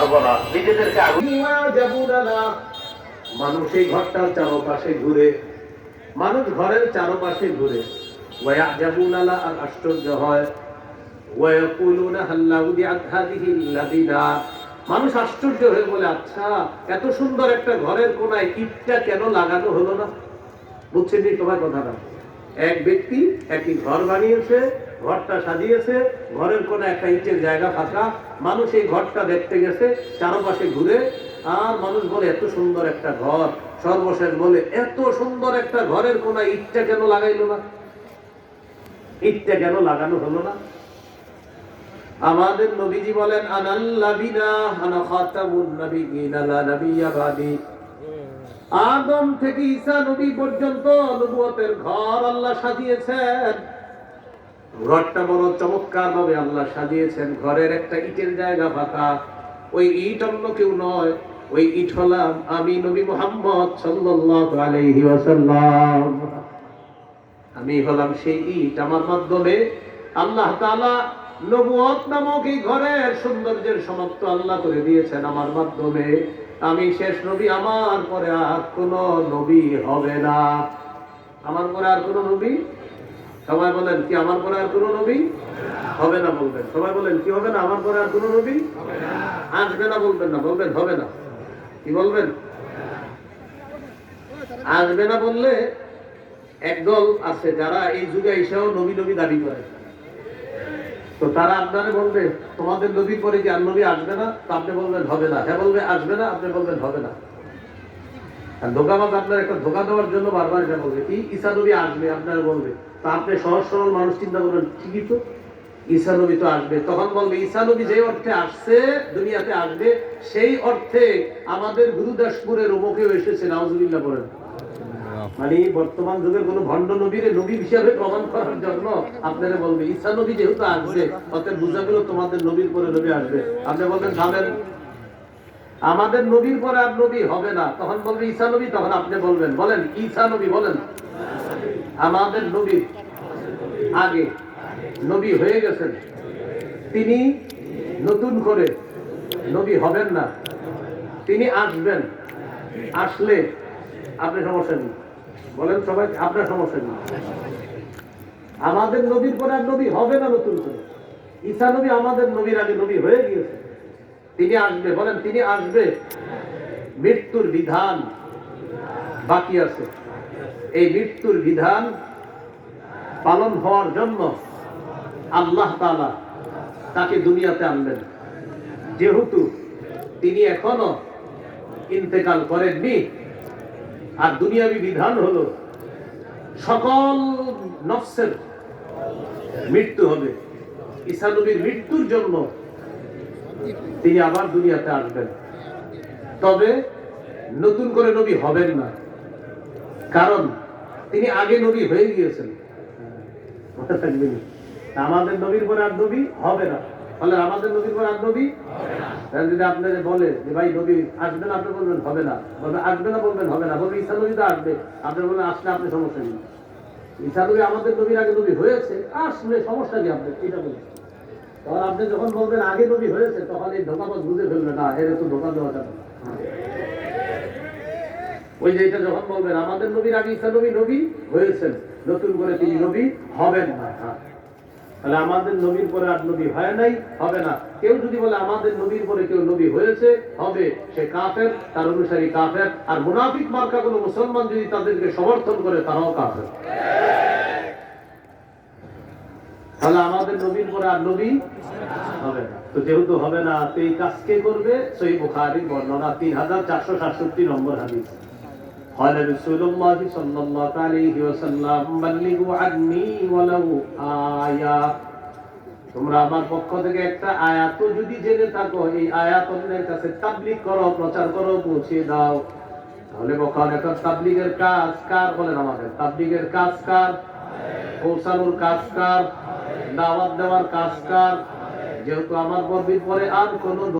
পারবো না, নিজেদেরকে আগুন। মানুষ এই ঘরটার চারপাশে ঘুরে, মানুষ ঘরের চারপাশে ঘুরে, আর আশ্চর্য হয়, মানুষ আশ্চর্য হয়ে বলে, আচ্ছা এত সুন্দর একটা ঘরের কোনায় ইটটা কেন লাগানো হলো না? বুঝছেন তোমার কথাটা? এক ব্যক্তি একটি ঘর বানিয়েছে, ঘরটা সাজিয়েছে, ঘরের কোনায় একটা ইটের জায়গা ফাঁকা, মানুষ এই ঘরটা দেখতে গেছে, চারপাশে ঘুরে, আর মানুষ বলে এত সুন্দর একটা ঘর, সর্বশেষ বলে এত সুন্দর একটা ঘরের কোনায় ইটটা কেন লাগাইলো না? ইটটা কেন লাগানো হলো না? আমাদের নবীজি বলেন, আনাল্লাবিনা আনা খাতামুন নাবিয়িনা লা নাবিয়্যা বাদি। আদম থেকে ঈসা নবী পর্যন্ত নবুয়তের ঘর আল্লাহ সাজিয়েছেন। ঘরটা বড় চমৎকার ভাবে আল্লাহ সাজিয়েছেন। ঘরের একটা ইটের জায়গা ফাঁকা, ওই ইট অন্য কেউ নয়, ওই ইট হলাম আমি, নবী মুহাম্মদ সাল্লাল্লাহু আলাইহি ওয়াসাল্লাম। আমি হলাম সেই ইট। আমার মাধ্যমে আল্লাহ তাআলা নবুয়ত নামক এই ঘরের সৌন্দর্যের সমাপ্ত আল্লাহ করে দিয়েছেন আমার মাধ্যমে। আমি শেষ নবী, আমার পরে আর কোন নবী হবে না। আমার পরে আর কোন নবী, সবাই বলেন কি আমার পরে আর কোন নবী হবে না? বলবেন সবাই, বলেন কি হবে না? আমার পরে আর কোন নবী আসবে না। বলবেন না, বলবেন হবে না। কি বলবেন? আসবে না বললে একদল আছে যারা এই যুগে এসেও নবী নবী দাবি করে, তো তারা আপনারা বলবে তোমাদের নবীর পরে কি আর নবী আসবে না? তো আপনি বলবেন হবে না। হ্যাঁ বলবে আসবে না, আপনি বলবেন হবে না। আর ধোকাবাজ আপনার একটা ধোকা দেওয়ার জন্য বারবার এটা বলবে কি ঈসা নবী আসবে, আপনারা বলবে। তো আপনি সহজ সরল মানুষ চিন্তা করবেন, ঠিকই তো, ঈসা নবী তো আসবে। তখন বলবে ঈসা নবী যে অর্থে আসছে, দুনিয়াতে আসবে, সেই অর্থে আমাদের গুরুদাসপুরের অমুকেও এসেছে, নাউজুবিল্লাহ বলেন। মানে বর্তমান যুগের কোন ভণ্ড নবীর নবী হিসাবে প্রমাণ করার জন্য আপনারা বলবে ঈসা নবী যেহেতু আসবে, অতএব বুঝা গেল তোমাদের নবীর পরে নবী আসবে। আপনি বলবেন যাবেন আমাদের নবীর পরে আর নবী হবে না, তখন বলবে ঈসা নবী, তখন আপনি বলবেন, বলেন ঈসা নবী, বলেন আমাদের নবীর আগে নবী হয়ে গেছেন, তিনি নতুন করে নবী হবেন না, তিনি আসবেন। আসলে আপনি সমস্যা নেই, বলেন সবাই আপনার সমস্যা নেই। আমাদের নবীর পরে আর নবী হবে না নতুন করে। ঈসা নবী আমাদের নবীর আগে নবী হয়ে গিয়েছে, তিনি আসবে। বলেন তিনি আসবে। মৃত্যুর বিধান বাকি আছে। এই মৃত্যুর বিধান পালন হওয়ার জন্য আল্লাহ তাআলা তাকে দুনিয়াতে আনলেন। যেহেতু তিনি এখনো ইন্তেকাল করেননি, আর দুনিয়াবী বিধান হলো সকল নফসের মৃত্যু হবে, ঈসা নবীর মৃত্যুর জন্য তিনি আবার দুনিয়াতে আসবেন। তবে নতুন করে নবী হবেন না, কারণ তিনি আগে নবী হয়ে গিয়েছেন। আমাদের নবীর পরে আর নবী হবে না, ফলে আমাদের নবীর পরে আর নবী যদি আপনাদের বলে যে ভাই নবী আসবে না, আপনি বলবেন হবে না। বলবে আসবে না, বলবেন হবে না। বলবে ঈসা নবী তো আসবে, আপনি বলবেন আসলে আপনি সমস্যা নেই। ঈসা নবী আমাদের নবীর আগে নবী হয়েছে, আসলে সমস্যা কি আপনি এটা বলবেন। তখন আপনি যখন বলবেন আগে নবী হয়েছে, তখন এই ধোকাবাজ বুঝে ফেলবে না, এর তো ধোকা দেওয়া যাবে না। ওই যে এটা যখন বলবেন আমাদের নবীর আগে ঈসা নবী নবী হয়েছেন, নতুন করে তিনি নবী হবেন না, তাহলে আমাদের নবীর পরে আর নবী হয় নাই, হবে না। কেউ যদি বলে আমাদের নবীর পরে কেউ নবী হয়েছে, হবে, সে কাফের, তার অনুসারী কাফের। আর মুনাফিক মার্কা কোনো মুসলমান যদি তাদেরকে সমর্থন করে, তারাও কাফের। তাহলে আমাদের নবীর পরে আর নবী হবে না। তো যেহেতু হবে না, তো এই কাজ কে করবে? সহিহ বুখারীর বর্ণনা 3467 নম্বর হাদিস। قال رسول الله صلى الله عليه وسلم بلغوا عني ولو آية। তোমরা আমার পক্ষ থেকে একটা আয়াত যদি জেনে থাকো, এই আয়াত অন্যের কাছে তাবলীগ করো, প্রচার করো, পৌঁছে দাও। তাহলে বলেন এখন তাবলীগের কাজ কার? বলেন আমাদের তাবলীগের কাজ কার? পৌঁছানোর কাজ কার? দাওয়াত দেওয়ার কাজ কার? যেহেতু আমার নবীর পরে আর কোন